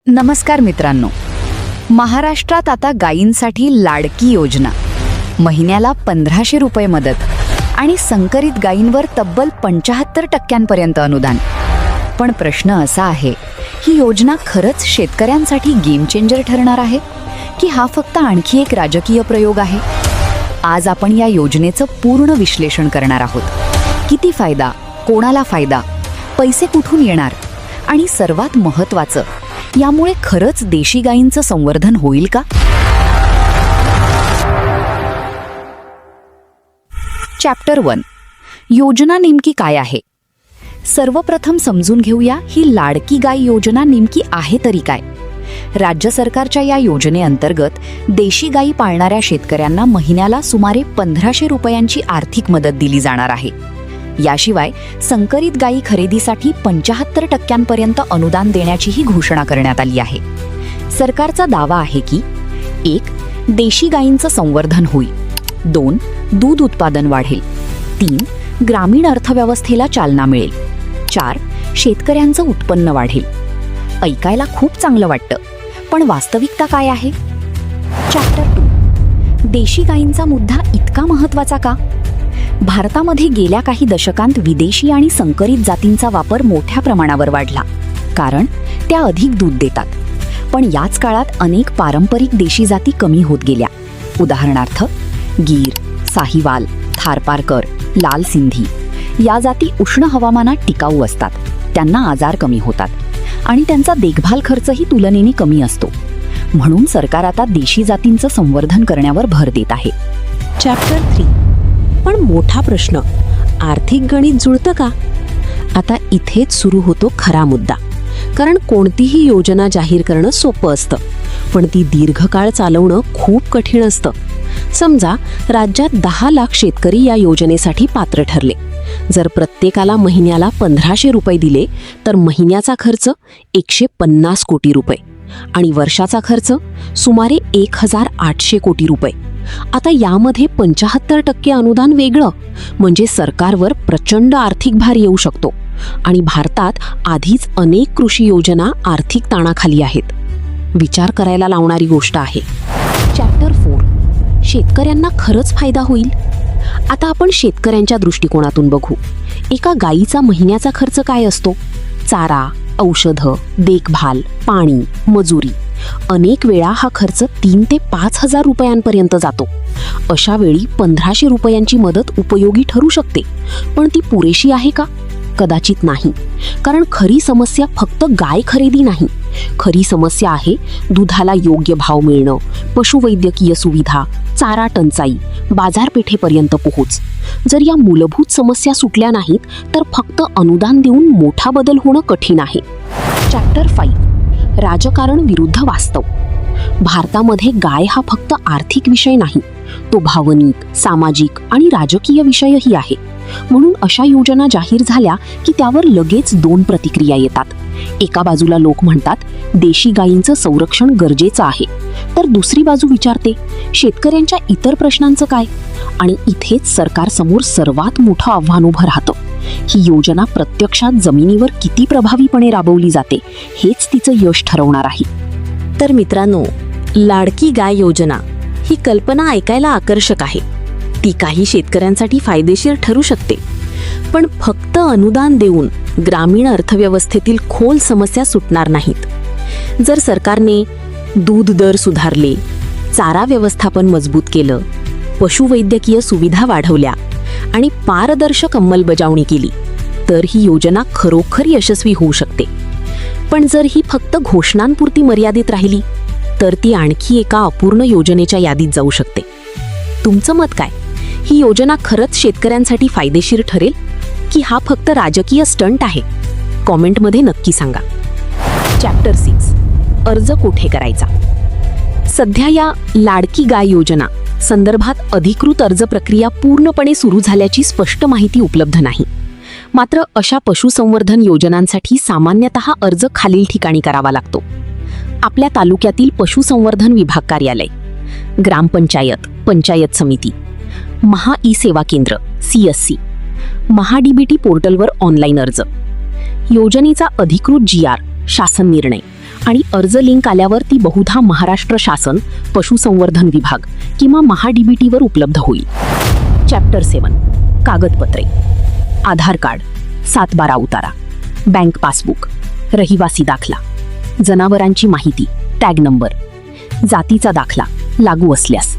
नमस्कार मित्रांनो, महाराष्ट्रात आता गायींसाठी लाडकी योजना, महिन्याला 1500 रुपये मदत आणि संकरित गायींवर तब्बल 75% अनुदान. पण प्रश्न असा आहे, ही योजना खरंच शेतकऱ्यांसाठी गेम चेंजर ठरणार आहे की हा फक्त आणखी एक राजकीय प्रयोग आहे? आज आपण या योजनेचं पूर्ण विश्लेषण करणार आहोत. किती फायदा, कोणाला फायदा, पैसे कुठून येणार आणि सर्वात महत्त्वाचं, यामुळे खरंच देशी गायींचं संवर्धन होईल का? चॅप्टर 1. योजना नेमकी काय आहे? सर्वप्रथम समजून घेऊया ही लाडकी गाय योजना नेमकी आहे तरी काय. राज्य सरकारच्या या योजनेअंतर्गत देशी गायी पाळणाऱ्या शेतकऱ्यांना महिन्याला सुमारे 1500 रुपयांची आर्थिक मदत दिली जाणार आहे. याशिवाय संकरित गायी खरेदीसाठी 75% अनुदान देण्याचीही घोषणा करण्यात आली आहे. सरकारचा दावा आहे की 1. देशी गायींचं संवर्धन होईल, 2. दूध उत्पादन वाढेल, 3. ग्रामीण अर्थव्यवस्थेला चालना मिळेल, 4. शेतकऱ्यांचं उत्पन्न वाढेल. ऐकायला खूप चांगलं वाटतं, पण वास्तविकता काय आहे? चॅप्टर 2. देशी गायींचा मुद्दा इतका महत्त्वाचा का? भारतामध्ये गेल्या काही दशकांत विदेशी आणि संकरित जातींचा वापर मोठ्या प्रमाणावर वाढला, कारण त्या अधिक दूध देतात. पण याच काळात अनेक पारंपरिक देशी जाती कमी होत गेल्या. उदाहरणार्थ गीर, साहिवाल, थारपारकर, लाल सिंधी या जाती उष्ण हवामानात टिकाऊ असतात, त्यांना आजार कमी होतात आणि त्यांचा देखभाल खर्चही तुलनेने कमी असतो. म्हणून सरकार आता देशी जातींचं संवर्धन करण्यावर भर देत आहे. चॅप्टर 3. पण मोठा प्रश्न, आर्थिक गणित जुळतं का? आता इथेच सुरू होतो खरा मुद्दा. कारण कोणतीही योजना जाहीर करणं सोपं असतं, पण ती दीर्घकाळ चालवणं खूप कठीण असतं. समजा राज्यात 10 लाख शेतकरी या योजनेसाठी पात्र ठरले. जर प्रत्येकाला महिन्याला 1500 रुपये दिले तर महिन्याचा खर्च 150 कोटी रुपये आणि वर्षाचा खर्च सुमारे 1800 कोटी रुपये. आता यामध्ये 75% अनुदान वेगळं, म्हणजे सरकारवर प्रचंड आर्थिक भार येऊ शकतो. आणि भारतात आधीच अनेक कृषी योजना आर्थिक ताणाखाली आहेत. विचार करायला लावणारी गोष्ट आहे. चॅप्टर 4. शेतकऱ्यांना खरंच फायदा होईल? आता आपण शेतकऱ्यांच्या दृष्टिकोनातून बघू. एका गायीचा महिन्याचा खर्च काय असतो? चारा, औषधं, देखभाल, पाणी, मजुरी. अनेक वेळा हा खर्च 3 ते 5,000 रुपयांपर्यंत जातो. अशा वेळी 1500 रुपयांची मदत उपयोगी ठरू शकते, पण ती पुरेशी आहे का? कदाचित नाही. कारण खरी समस्या फक्त गाय खरेदी नाही. खरी समस्या आहे दुधाला योग्य भाव मिळणं, पशुवैद्यकीय सुविधा, चारा टंचाई, बाजारपेठेपर्यंत पोहोच. जर या मूलभूत समस्या सुटल्या नाहीत तर फक्त अनुदान देऊन मोठा बदल होणं कठीण आहे. चॅप्टर 5. राजकारण विरुद्ध वास्तव. भारतामध्ये गाय हा फक्त आर्थिक विषय नाही, तो भावनिक, सामाजिक आणि राजकीय विषयही आहे. म्हणून अशा योजना जाहीर झाल्या की त्यावर लगेच 2 प्रतिक्रिया येतात. एका बाजूला लोक म्हणतात देशी गायींचं संरक्षण गरजेचं आहे, तर दुसरी बाजू विचारते शेतकऱ्यांच्या इतर प्रश्नांचं काय? आणि इथेच सरकारसमोर सर्वात मोठं आव्हान उभं राहतं. ही योजना प्रत्यक्षात जमिनीवर किती प्रभावीपणे राबवली जाते हेच तिचं यश ठरवणार आहे. तर मित्रांनो, लाडकी गाय योजना ही कल्पना ऐकायला आकर्षक आहे. ती काही शेतकऱ्यांसाठी फायदेशीर ठरू शकते, पण फक्त अनुदान देऊन ग्रामीण अर्थव्यवस्थेतील खोल समस्या सुटणार नाहीत. जर सरकारने दूध दर सुधारले, चारा व्यवस्थापन मजबूत केलं, पशुवैद्यकीय सुविधा वाढवल्या आणि पारदर्शक अंमलबजावणी केली तर ही योजना खरोखर यशस्वी होऊ शकते. पण जर ही फक्त घोषणांपुरती मर्यादित राहिली तर ती आणखी एका अपूर्ण योजनेच्या यादीत जाऊ शकते. तुमचं मत काय? ही योजना खरंच शेतकऱ्यांसाठी फायदेशीर ठरेल की हा फक्त राजकीय स्टंट आहे? कॉमेंटमध्ये नक्की सांगा. चॅप्टर 6. अर्ज कुठे करायचा? सध्या या लाडकी गाय योजना संदर्भात अधिकृत अर्ज प्रक्रिया पूर्णपणे सुरू झाल्याची स्पष्ट माहिती उपलब्ध नाही. मात्र अशा पशुसंवर्धन योजनांसाठी सामान्यतः अर्ज खालील ठिकाणी करावा लागतो: आपल्या तालुक्यातील पशुसंवर्धन विभाग कार्यालय, ग्रामपंचायत, पंचायत समिती, महा ई सेवा केंद्र CSC, महा DBT पोर्टलवर ऑनलाईन अर्ज, योजनेचा अधिकृत GR, शासन निर्णय आणि अर्ज लिंक आल्यावर ती बहुधा महाराष्ट्र शासन पशुसंवर्धन विभाग किंवा महाडीबीटीवर उपलब्ध होईल. चॅप्टर 7 कागदपत्रे. आधार कार्ड, 7/12 उतारा, बँक पासबुक, रहिवासी दाखला, जनावरांची माहिती, टॅग नंबर, जातीचा दाखला लागू असल्यास.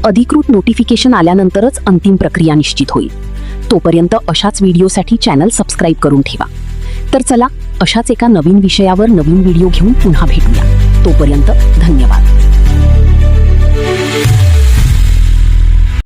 अधिकृत नोटिफिकेशन आल्यानंतरच अंतिम प्रक्रिया निश्चित होईल. तोपर्यंत अशाच व्हिडिओसाठी चॅनल सबस्क्राईब करून ठेवा. तर चला, अशाच एका नवीन विषयावर नवीन व्हिडिओ घेऊन पुन्हा भेटूया. तोपर्यंत धन्यवाद.